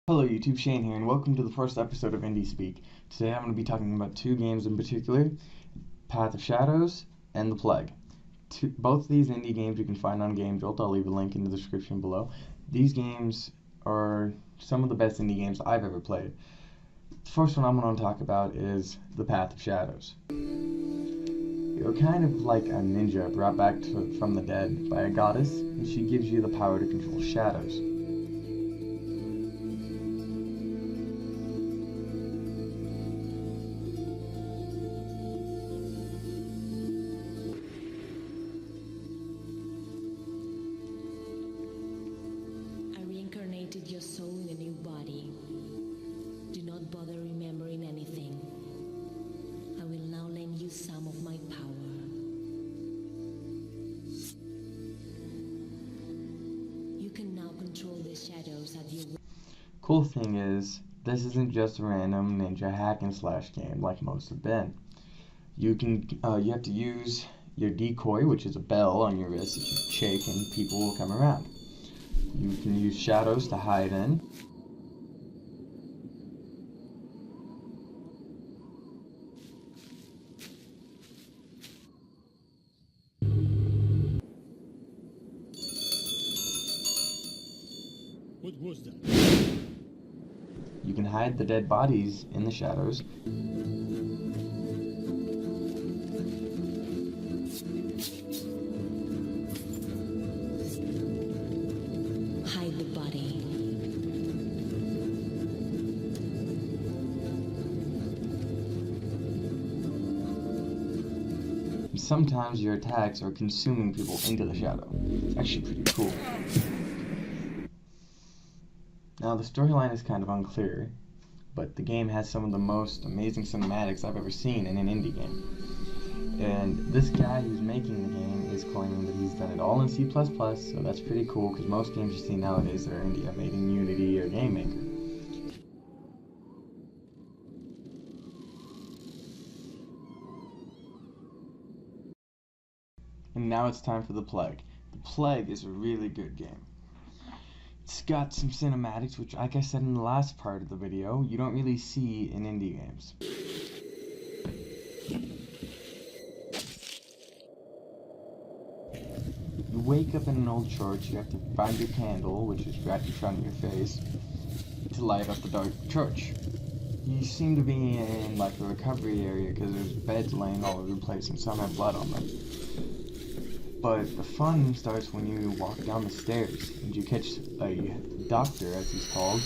Hello YouTube, Shane here, and welcome to the first episode of Indie Speak. Today I'm going to be talking about two games in particular, Path of Shadows and The Plague. Both of these indie games you can find on GameJolt. I'll leave a link in the description below. These games are some of the best indie games I've ever played. The first one I'm going to talk about is The Path of Shadows. You're kind of like a ninja brought back from the dead by a goddess, and she gives you the power to control shadows. Your soul in a new body. Do not bother remembering anything. I will now lend you some of my power. You can now control the shadows at your will. Cool thing is, this isn't just a random ninja hack and slash game like most have been. You have to use your decoy, which is a bell on your wrist that you shake and people will come around. You can use shadows to hide in. What was that? You can hide the dead bodies in the shadows. Hide the body. Sometimes your attacks are consuming people into the shadow. It's actually pretty cool. Now the storyline is kind of unclear, but the game has some of the most amazing cinematics I've ever seen in an indie game. And this guy who's making the game is claiming that he's done it all in C++, so that's pretty cool because most games you see nowadays that are indie are made in Unity or GameMaker. And now it's time for The Plague. The Plague is a really good game. It's got some cinematics, which, like I said in the last part of the video, you don't really see in indie games. You wake up in an old church, you have to find your candle, which is right in front of your face, to light up the dark church. You seem to be in like a recovery area because there's beds laying all over the place and some have blood on them. But the fun starts when you walk down the stairs and you catch a doctor, as he's called,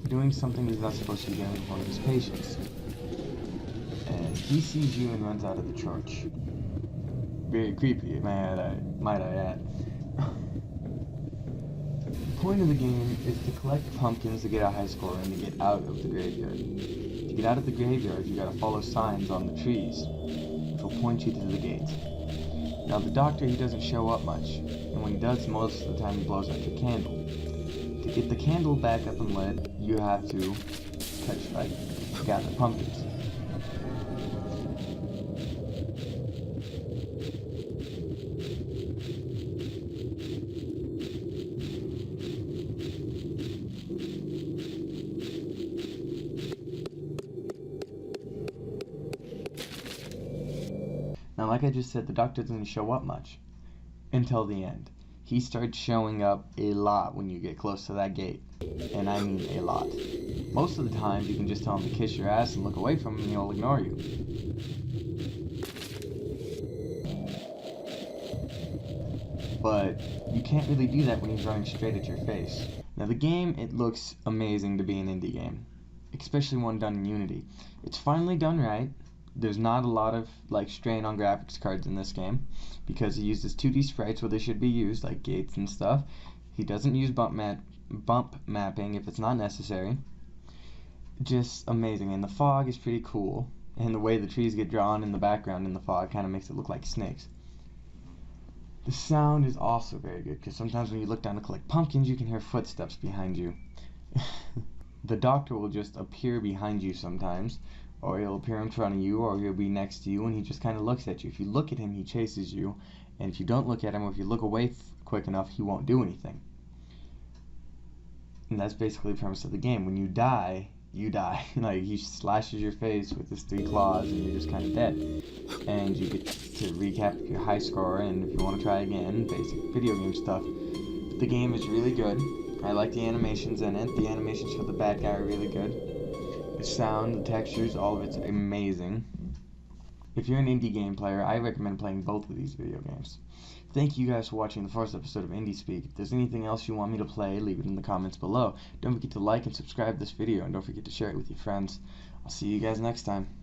doing something he's not supposed to be doing with one of his patients. And he sees you and runs out of the church. Very creepy, might I add. The point of the game is to collect pumpkins to get a high score and to get out of the graveyard. To get out of the graveyard, you gotta follow signs on the trees, which will point you to the gate. Now the doctor, he doesn't show up much, and when he does, most of the time he blows out your candle. To get the candle back up and lit, you have to gather pumpkins. Now, like I just said, the doctor doesn't show up much until the end. He starts showing up a lot when you get close to that gate, and I mean a lot. Most of the time, you can just tell him to kiss your ass and look away from him and he'll ignore you. But you can't really do that when he's running straight at your face. Now the game, it looks amazing to be an indie game, especially one done in Unity. It's finally done right. There's not a lot of strain on graphics cards in this game because he uses 2D sprites where they should be used, like gates and stuff. He doesn't use bump mapping if it's not necessary. Just amazing, and the fog is pretty cool, and the way the trees get drawn in the background in the fog kind of makes it look like snakes. The sound is also very good because sometimes when you look down to collect pumpkins, you can hear footsteps behind you. The doctor will just appear behind you sometimes, or he'll appear in front of you, or he'll be next to you, and he just kind of looks at you. If you look at him, he chases you, and if you don't look at him, or if you look away quick enough, he won't do anything. And that's basically the premise of the game. When you die, you die. Like, he slashes your face with his 3 claws and you're just kind of dead. And you get to recap your high score, and if you want to try again, basic video game stuff. But the game is really good. I like the animations in it. The animations for the bad guy are really good. The sound, the textures, all of it's amazing. If you're an indie game player, I recommend playing both of these video games. Thank you guys for watching the first episode of Indie Speak. If there's anything else you want me to play, leave it in the comments below. Don't forget to like and subscribe this video, and don't forget to share it with your friends. I'll see you guys next time.